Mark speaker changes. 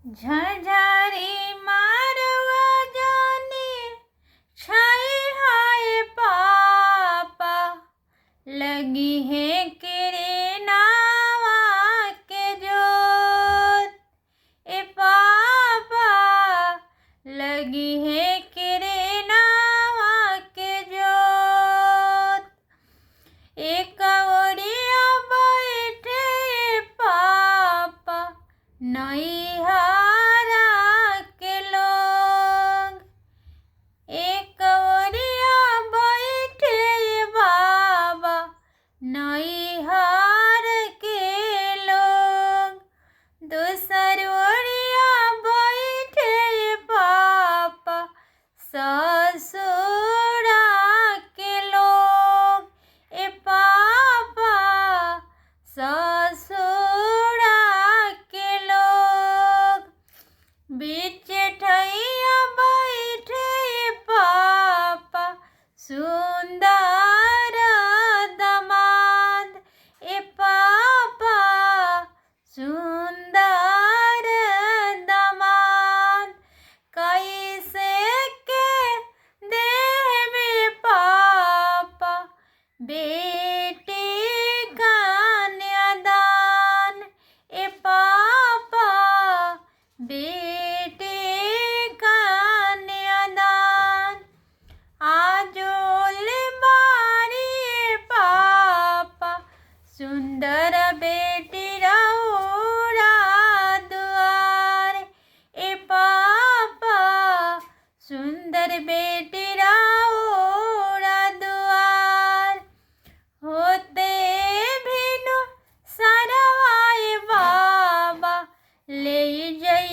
Speaker 1: झरझरी मारवा जाने छाई हाय पापा लगी है केरे नावा के जोत। ए पापा लगी है केरे नावा के जोत। एक ओरिया बैठे पापा नैहरा के लोग। एक ओरिया बैठे बाबा नैहर के लोग। दूसर ओरिया बैठे पापा ससुरा के लोग। ए पापा ससुरा के लोग। बीच ठैया बैठे पापा सुंदर दमाद। ए पापा सुंदर दमाद। कैसे के देवे पापा बेटी कन्यादान। ए पापा बेटी कन्यादान। आजोल बारी पापा सुंदर बेटी रौरा दुआर। ए पापा सुंदर बेटी रौरा दुआर। होते भिनु सरवाए बाबा ले जई